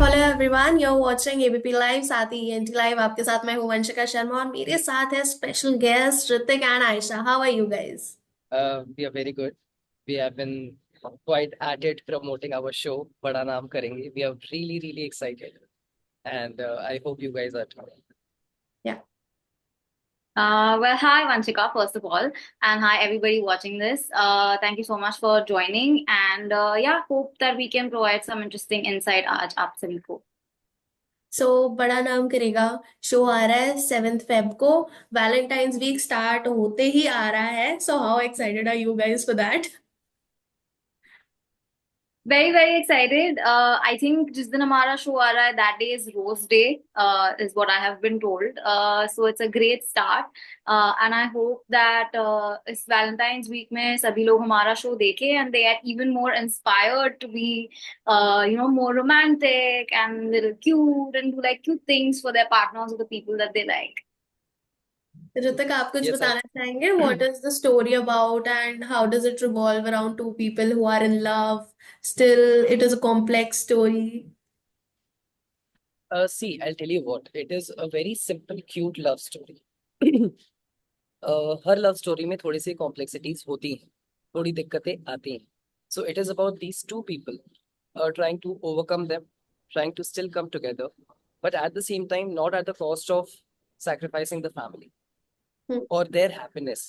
Hello everyone, you're watching ABP live साथ ही ENT live. आपके साथ मैं हूं वंशिका शर्मा और मेरे साथ है special guest Hrithik and Ayesha. How are you guys? We are very good. We have been quite at it promoting our show, Bada Naam Karenge. We are really, really excited. And I hope you guys are too. या Well, hi, Vanchika, first of all, and hi, everybody watching this. Thank you so much for joining, and yeah, hope that we can provide some interesting insight आज आप सभी को. सो बड़ा नाम करेगा। Show आ रहा है 7 फेब को। वैलेंटाइंस वीक स्टार्ट होते ही आ रहा है। So how excited are you guys for that? Very, very excited. I think जिस दिन हमारा शो आ रहा है, that day is Rose Day, is what I have been told. So it's a great start, and I hope that इस Valentine's week में सभी लोग हमारा शो देखें and they are even more inspired to be, more romantic and little cute and do like cute things for their partners or the people that they like. Hrithik, आप कुछ Yes, बताना चाहेंगे? What is the story about and how does it revolve around two people who are in love? Still it is a complex story. see, I'll tell you what. It is a very simple, cute love story. Her love story में थोड़ी सी complexities होती हैं, थोड़ी दिक्कतें आती हैं. So it is about these two people trying to overcome them, trying to still come together, but at the same time, not at the cost of sacrificing the family और their happiness.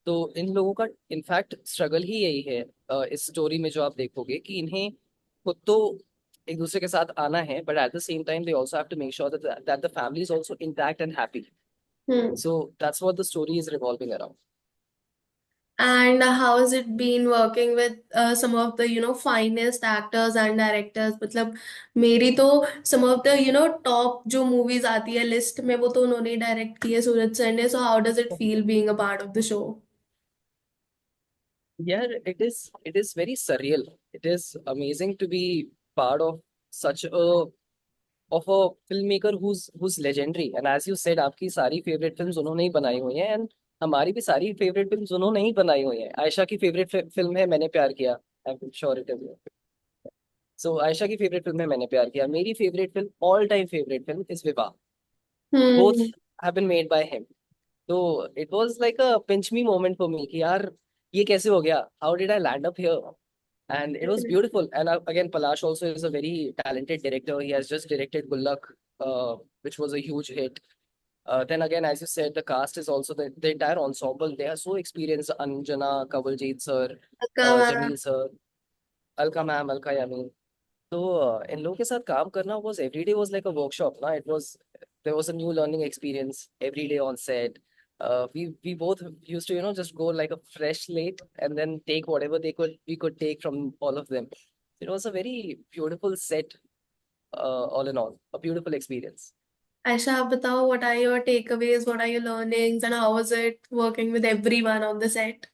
तो इन लोगों का in fact struggle ही यही है. इस story में जो आप देखोगे कि इन्हें खुद तो एक दूसरे के साथ आना है, but at the same time they also have to make sure that the family is also intact and happy. So that's what the story is revolving around. And how has it been working with some of the finest actors and directors? मतलब मेरी तो some of the top जो movies आती है list में वो तो उन्होंने डायरेक्ट की है, सूरज सर ने. So how does it feel being a part of the show? Yeah, it is very surreal. It is amazing to be part of such a filmmaker who's legendary. And as you said, आपकी सारी favourite films उन्होंने ही बनाई हुई हैं, and हमारी भी सारी favourite films उन्होंने ही बनाई हुई हैं. आयशा की फेवरेट फिल्म है मैंने प्यार किया. I am sure it is. So Ayesha की फेवरेट फिल्म है मैंने प्यार किया. मेरी favourite film, all time favourite film is Vivah. Both Hmm. Have been made by him. तो it was like a pinch me moment for me कि यार ये कैसे हो गया, how did I land up here. And it was beautiful. And again, Palash also is a very talented director. He has just directed Gullak, which was a huge hit. Then again, as you said, the cast is also the entire ensemble. They are so experienced. Anjana, Kawaljeet sir, Come Jameel sir, Alka ma'am, Alka Yamin. तो इन लोगों के साथ काम करना was every day was like a workshop. ना, it was, there was a new learning experience every day on set. We both used to just go like a fresh slate and then take whatever we could take from all of them. It was a very beautiful set, all in all, a beautiful experience. Aisha, आप बताओ, what are your takeaways, what are your learnings, and how was it working with everyone on the set?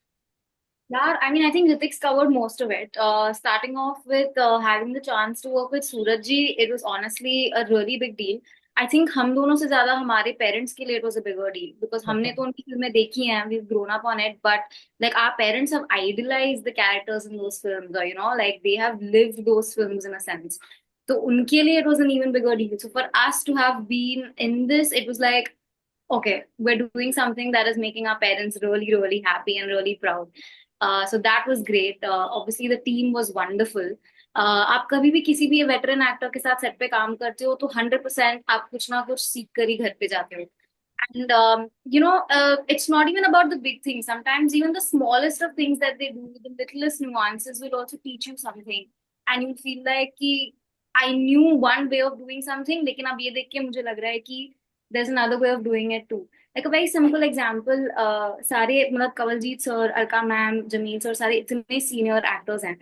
Yeah, I mean, I think Ritik's covered most of it. Starting off with having the chance to work with Suraj ji, it was honestly a really big deal. I think हम दोनों से ज्यादा हमारे parents के लिए it was a bigger deal because हमने तो उनकी फिल्में देखी हैं, we've grown up on it, but like our parents have idolized the characters in those films, or like they have lived those films in a sense. तो उनके लिए it was an even bigger deal. So for us to have been in this, it was like, okay, we're doing something that is making our parents really, really happy and really proud. So that was great. Obviously, the team was wonderful. आप कभी भी किसी भी veteran actor के साथ set पे काम करते हो तो 100% आप कुछ ना कुछ सीख कर ही घर पे जाते हो. And it's not even about the big things. Sometimes even the smallest of things that they do, the littlest nuances will also teach you something. And you feel like कि I knew one way of doing something, लेकिन अब ये देख के मुझे लग रहा है कि there's another way of doing it too. Like a very simple example, सारे मतलब Kawaljeet sir, Alka ma'am, Jameel sir, सारे इतने सीनियर एक्टर्स हैं.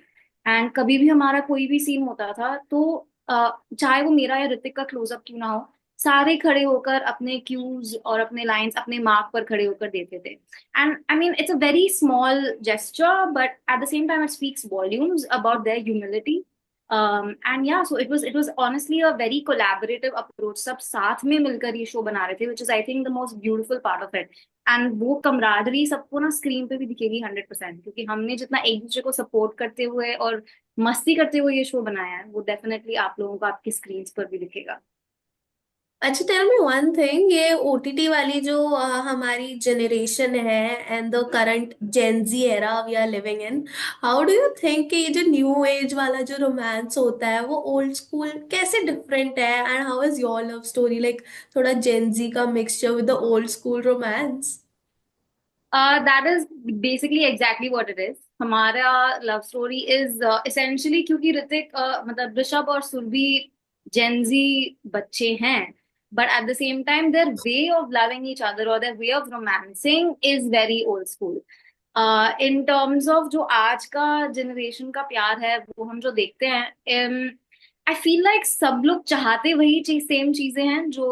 एंड कभी भी हमारा कोई भी सीन होता था तो चाहे वो मेरा या ऋतिक का क्लोजअप क्यों ना हो, सारे खड़े होकर अपने क्यूज और अपने लाइंस अपने मार्क पर खड़े होकर देते थे. And I mean it's a very small gesture but at the same time it speaks volumes about their humility. And yeah so it was honestly a very collaborative approach, सब साथ में मिलकर ये शो बना रहे थे, which is I think the most beautiful part of it. And वो camaraderie सबको ना स्क्रीन पे भी दिखेगी 100%, क्योंकि हमने जितना एक दूसरे को सपोर्ट करते हुए और मस्ती करते हुए ये शो बनाया है, वो डेफिनेटली आप लोगों को आपकी स्क्रीन पर भी दिखेगा। अच्छा, टेल मी वन थिंग, ये ओटीटी वाली जो हमारी जनरेशन है and the current Gen Z era we are living in, how do you think कि ये जो न्यू एज वाला जो रोमांस होता है वो ओल्ड स्कूल कैसे डिफरेंट है, and how is your love story like, थोड़ा जेनजी का mixture with the old school romance? That is basically exactly what it is. हमारा लव स्टोरी इज essentially, क्योंकि ऋतिक मतलब ऋषभ और सुरभि जेंजी बच्चे हैं, but at the same time their way of loving each other और their way of romancing is very old school. In terms of जो आज का जनरेशन का प्यार है, वो हम जो देखते हैं, आई फील लाइक सब लोग चाहते वही चीज, सेम चीजें हैं जो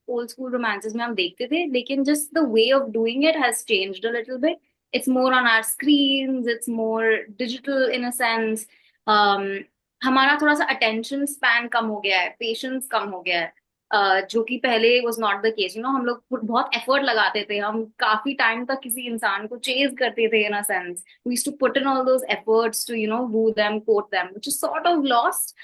ओल्ड स्कूल रोमांसेस में हम देखते थे, लेकिन just the way of doing it has changed a little bit. It's more on our screens, it's more digital in a sense. हमारा थोड़ा सा अटेंशन स्पैन कम हो गया है, पेशेंस कम हो गया है, जो कि पहले वाज नॉट द केस। हम लोग बहुत एफर्ट लगाते थे, हम काफी टाइम तक किसी इंसान को चेज करते थे, in a sense we used to put in all those efforts to woo them, court them, which is sort of lost.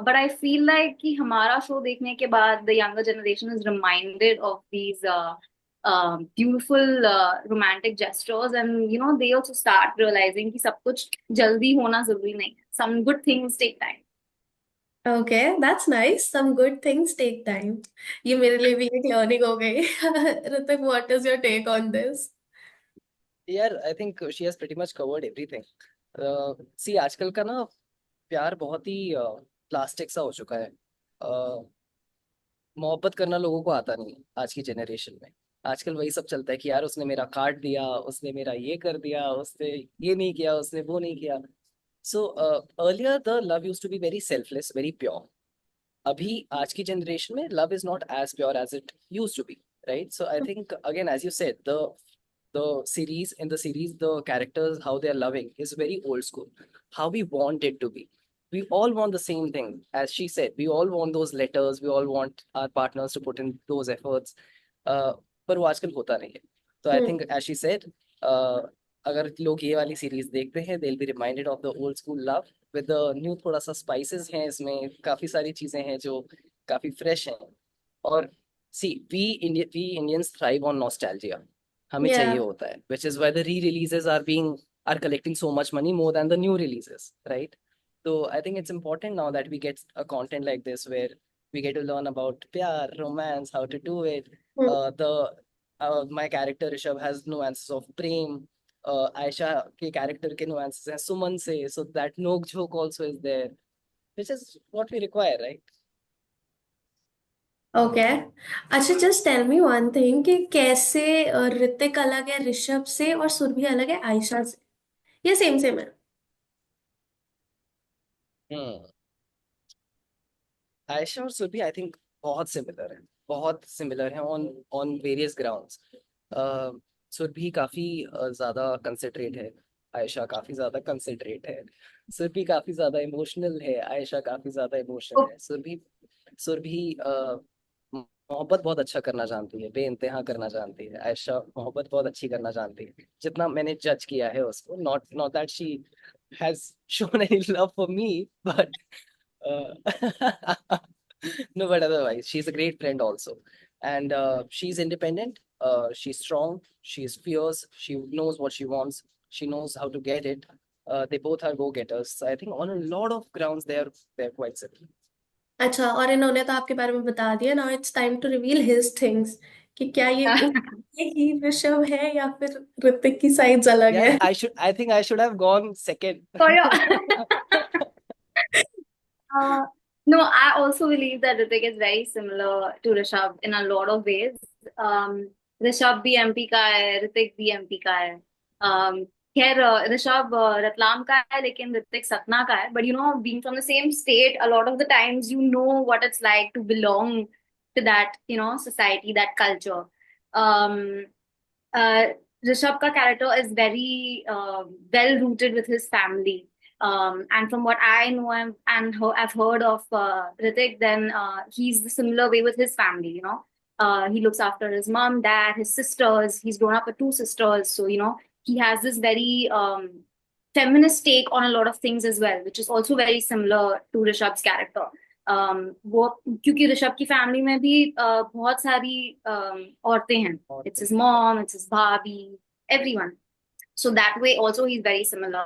But I feel like कि हमारा शो देखने के बाद the younger generation is reminded of these beautiful romantic gestures, and they also start realizing कि सब कुछ जल्दी होना जरूरी नहीं है, some good things take time. Okay, that's nice, some good things take time. ये मेरे लिए भी एक लर्निंग हो गई। Hrithik, what is your take on this? यार I think she has pretty much covered everything. See आजकल का ना प्यार बहुत ही प्लास्टिक सा हो चुका है। मोहब्बत करना लोगों को आता नहीं आज की जनरेशन में। आजकल वही सब चलता है कि यार उसने मेरा काट दिया, उसने मेरा ये कर दिया, उसने ये नहीं किया, उसने वो नहीं किया। So earlier the love used to be very selfless, very pure. अभी आज की जनरेशन में love is not as pure as it used to be, right? So I think again, as you said, the series, in the series, the characters, how they are loving is very old school, how we want it to be. We all want the same thing. As she said, we all want those letters, we all want our partners to put in those efforts. पर वो आजकल होता नहीं है। तो I think as she said, अगर लोग ये वाली सीरीज देखते हैं, they will be reminded of the old school love with new, थोड़ा सा स्पाइसेस हैं इसमें, काफी सारी चीजें हैं जो काफी फ्रेश हैं। और see we Indians thrive on nostalgia, हमें या, चाहिए होता है, which is why the re releases are collecting so much money more than the new releases, right? So I think it's important now that we get a content like this where we get to learn about pyar, romance, how to do it. The My character Rishabh has nuances of prem. Aisha के character के nuances हैं सुमन से, so that नोक झोंक also is there, which is what we require, right? Okay. अच्छा, just tell me one thing कि कैसे ऋतिक अलग है ऋषभ से और सुरभि अलग है आयशा से, ये सेम सेम है? हम्म। आयशा और सुरभि आई थिंक बहुत सिमिलर है, बहुत सिमिलर है on on various grounds. Surbhi काफी ज्यादा कंसिडरेट है, आयशा काफी ज्यादा कंसिडरेट है। सुरभि काफी ज्यादा इमोशनल है, आयशा काफी ज्यादा इमोशनल है। सुरभि सुरभि मोहब्बत बहुत अच्छा करना जानती है, बेइंतहा करना जानती है। आयशा मोहब्बत बहुत अच्छी करना जानती है, जितना मैंने जज किया है उसको। Not not that she has shown any love for me, but no, but otherwise, she's a great friend also. And she's independent, she's strong, she's fierce, she knows what she wants, she knows how to get it. They both are go-getters. So I think on a lot of grounds, they're quite similar. अच्छा, और इन्होंने तो आपके बारे में बता दिया, now it's time to reveal his things, कि क्या ये ही ऋषभ है या फिर ऋतिक की साइड्स अलग Yeah, है? I think I should have gone second. For your Uh, no, I also believe that Ritik is very similar to Rishabh in a lot of ways. Um, Rishabh भी एमपी का है, ऋतिक भी एमपी का है। खैर ऋषभ रतलाम का है, लेकिन ऋतिक सतना का है। But being from the same state, a lot of the times you know what it's like to belong to that society, that culture. Rishabh का character is very well rooted with his family, And from what I know I've heard of Ritik, then he's the similar way with his family. He looks after his mom, dad, his sisters. He's grown up with two sisters, so he has this very feminist take on a lot of things as well, which is also very similar to Rishabh's character. वो क्योंकि ऋषभ की family में भी बहुत सारी औरतें हैं. It's his mom, it's his bhabhi, everyone. So that way also he's very similar.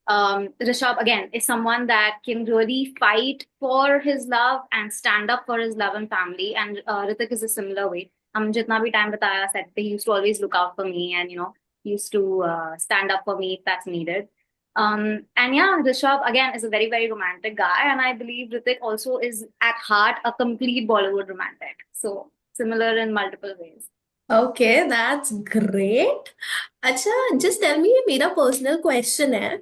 Rishabh again is someone that can really fight for his love and stand up for his love and family. And Ritik is a similar way. हम जितना भी time बताया set पे, he used to always look out for me, and he used to stand up for me if that's needed. And yeah, Rishabh again is a very, very romantic guy, and I believe Ritik also is at heart a complete Bollywood romantic. So similar in multiple ways. Okay, that's great. अच्छा, just tell me, ये मेरा personal question है.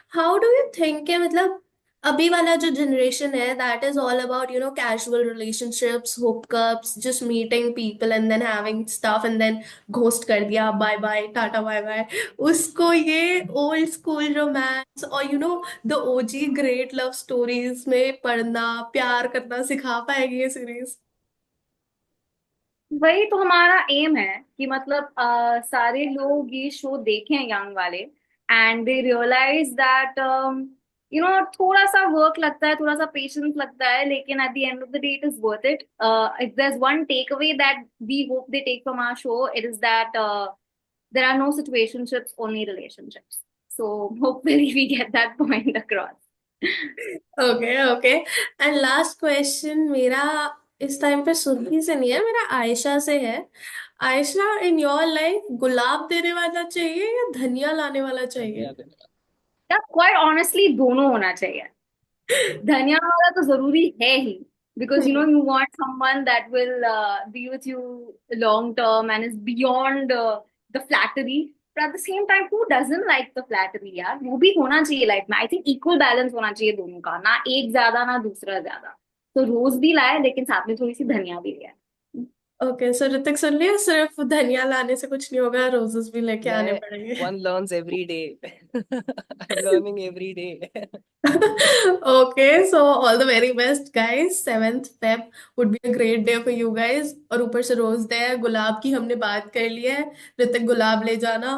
How do you think है, मतलब अभी वाला जो generation है, that is all about, casual relationships, hookups, just meeting people and then having stuff and then ghost कर दिया, bye bye, tata bye bye. उसको ये old school romance और the OG great love stories में पढ़ना, प्यार करना सिखा पाएगी ये सीरीज? वही तो हमारा एम है कि मतलब सारे लोग ये शो देखें यंग वाले, एंड दे रियलाइज दैट थोड़ा सा वर्क लगता है, थोड़ा सा पेशेंस लगता है, लेकिन at the end of the day it is worth it. If there is one takeaway that we hope they take from our show, it is that there are no situationships, only relationships. So hopefully we get that point across. Okay okay. And last question मेरा इस time पे सुरभि से नहीं है, मेरा आयशा से है. Ayesha, in your life गुलाब देने वाला चाहिए या धनिया लाने वाला चाहिए? या क्वाइट ऑनेस्टली दोनों होना चाहिए. धनिया वाला तो जरूरी है ही, because you want someone that will be with you long term and is beyond the flattery. But at the same time, who doesn't like the flattery यार? वो भी होना चाहिए लाइफ में. आई थिंक इक्वल बैलेंस होना चाहिए दोनों का, ना एक ज्यादा ना दूसरा ज्यादा. तो रोज भी लाए लेकिन साथ में थोड़ी सी धनिया भी लिया. ओके, सो ऋतिक सुन लिया, सिर्फ धनिया लाने से कुछ नहीं होगा, रोजेस भी लेके आने पड़ेंगे. One learns every day. I'm learning every day. Okay, so all the very best, guys. 7th Feb would be a great day for you guys. और ऊपर से रोज डे है, गुलाब की हमने बात कर ली है. ऋतिक, गुलाब ले जाना.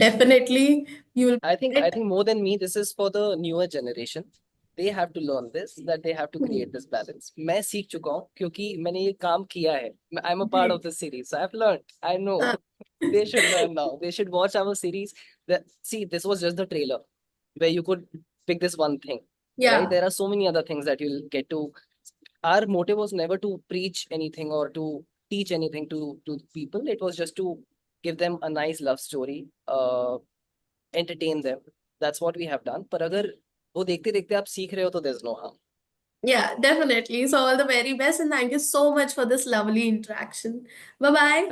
Definitely, you will I get think more than me, this is for the newer generation. They have to learn this, that they have to create this balance. मैं सीख चुका हूँ क्योंकि मैंने ये काम किया है. I'm a part of this series, so I've learned. I know. They should learn now. They should watch our series. See, this was just the trailer where you could pick this one thing. Yeah. Right? There are so many other things that you'll get to. Our motive was never to preach anything or to teach anything to people. It was just to give them a nice love story, entertain them. That's what we have done. पर अगर वो देखते देखते आप सीख रहे हो तो there's no harm. Yeah, definitely. So all the very best and thank you so much for this lovely interaction. Bye bye.